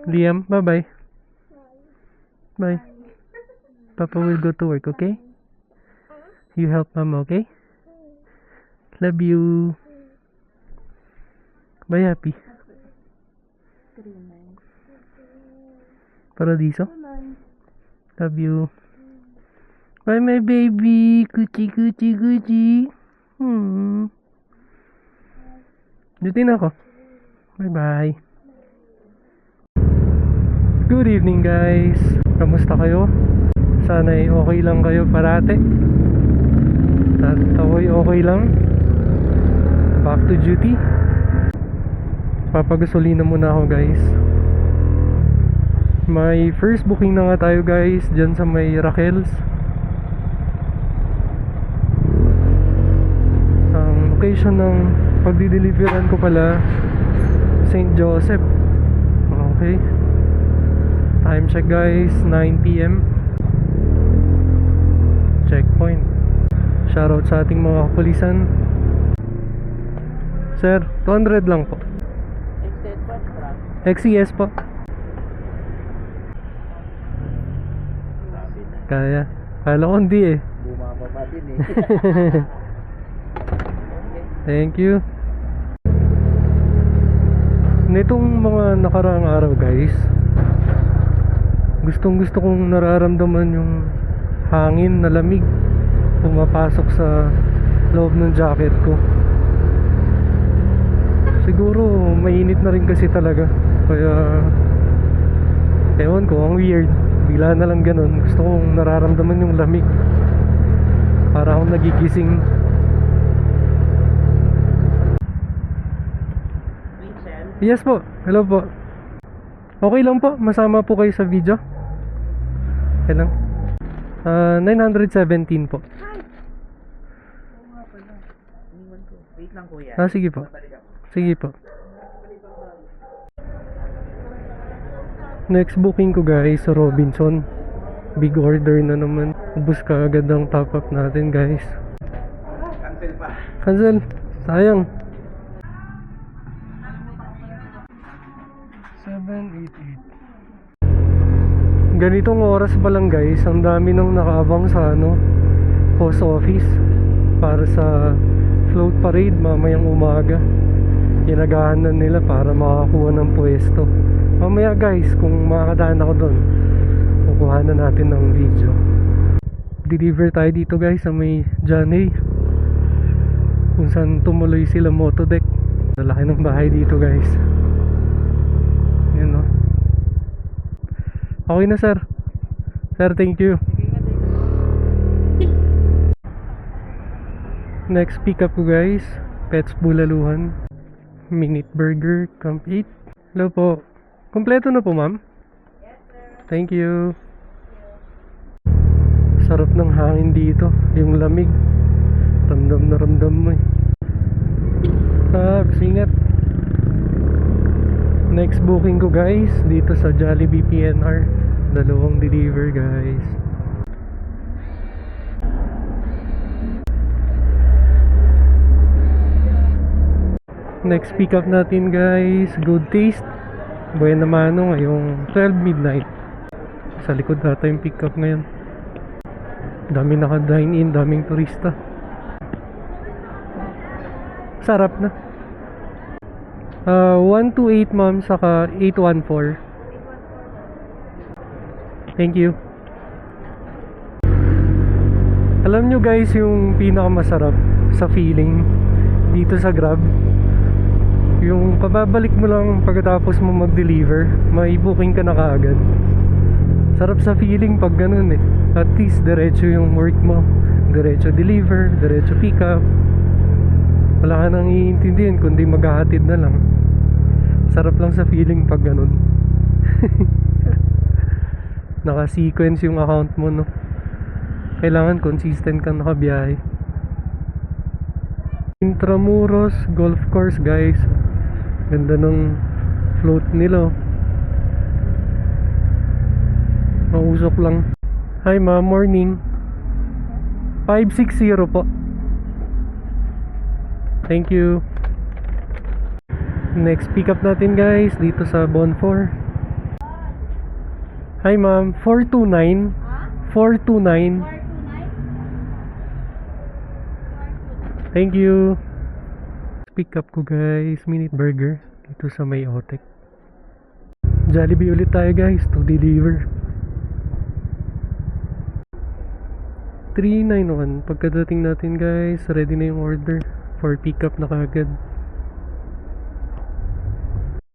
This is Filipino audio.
Liam, bye-bye. Bye. Papa will go to work, okay? You help Mama, okay? Love you. Bye, Happy. Paradiso. Love you. Bye, my baby. Kuchi, kuchi, kuchi. Dito na ako. Bye-bye. Good evening, guys. Kamusta kayo? Sana'y okay lang kayo parate. At ako'y okay lang. Back to duty. Papagasolina muna ako, guys. May first booking na nga tayo, guys, dyan sa may Raquel's. Ang location ng pagdideliveran ko pala, St. Joseph. Okay. Time check, guys, 9 PM. Checkpoint. Shoutout sa ating mga kapulisan. Sir, 200 lang po. XCS po. Kaya. Kala ko hindi eh. Bumababa din eh. Thank you. Nitong mga nakaraang araw, guys, gustong gusto kong nararamdaman yung hangin na lamig pumapasok sa loob ng jacket ko. Siguro mainit na rin kasi talaga. Kaya ewan ko, ang weird. Bigla na lang ganun. Gusto kong nararamdaman yung lamig. Para akong nagigising. Yes po. Hello po. Okay lang po. Masama po kayo sa video. Okay lang. 917 po. Wait lang kuya. Sige po. Sige po. Next booking ko, guys, sa Robinson. Big order na naman. Ubus ka agad ang top up natin, guys. Cancel pa. Cancel. Sayang. 788. Ganitong oras pa lang, guys, ang dami nang nakaabang sa post office para sa float parade mamayang umaga. Inagahan na nila para makakuha ng pwesto. Mamaya, guys, kung makakadaan ako doon, kukuha na natin ng video. Deliver tayo dito, guys, sa may Janay, kung saan tumuloy sila motodeck. Nalaki ng bahay dito, guys. Yun, no? Okay na, sir. Sir, thank you. Next pickup ko, guys, Pets Bulaluhan. Minute Burger, Camp 8. Hello po. Kompleto na po, ma'am? Yes, sir. Thank you. Sarap ng hangin dito. Yung lamig. Ramdam na ramdam mo eh. Singat. Next booking ko, guys, dito sa Jollibee PNR. Dalawang deliver, guys. Next pickup natin, guys, Good Taste, Buena Mano, ngayong 12 midnight. Sa likod nata yung pickup ngayon. Dami naka-dine in, daming turista. Sarap na. 128, ma'am, saka 814. Thank you. Alam nyo, guys, yung pinakamasarap sa feeling dito sa Grab, yung pababalik mo lang pagkatapos mo mag-deliver, may booking ka na kaagad. Sarap sa feeling pag ganun eh. At least diretso yung work mo, diretso deliver, diretso pick up. Wala ka nang iintindihin kundi maghahatid na lang. Sarap lang sa feeling pag ganun. Naka-sequence yung account mo, no? Kailangan consistent kang nakabiyahe. Intramuros Golf Course, guys. Ganda ng float nila. Mausok lang. Hi, ma'am. Morning. 560 po. Thank you. Next pick up natin, guys, dito sa Bonfor. Hi ma'am, 429. Ha? 429. 429? Thank you. Pick up ko guys, Minute Burger dito sa May Otek. Jollibee ulit tayo guys to deliver. 391. Pagkadating natin guys, ready na yung order for pick up na kaagad.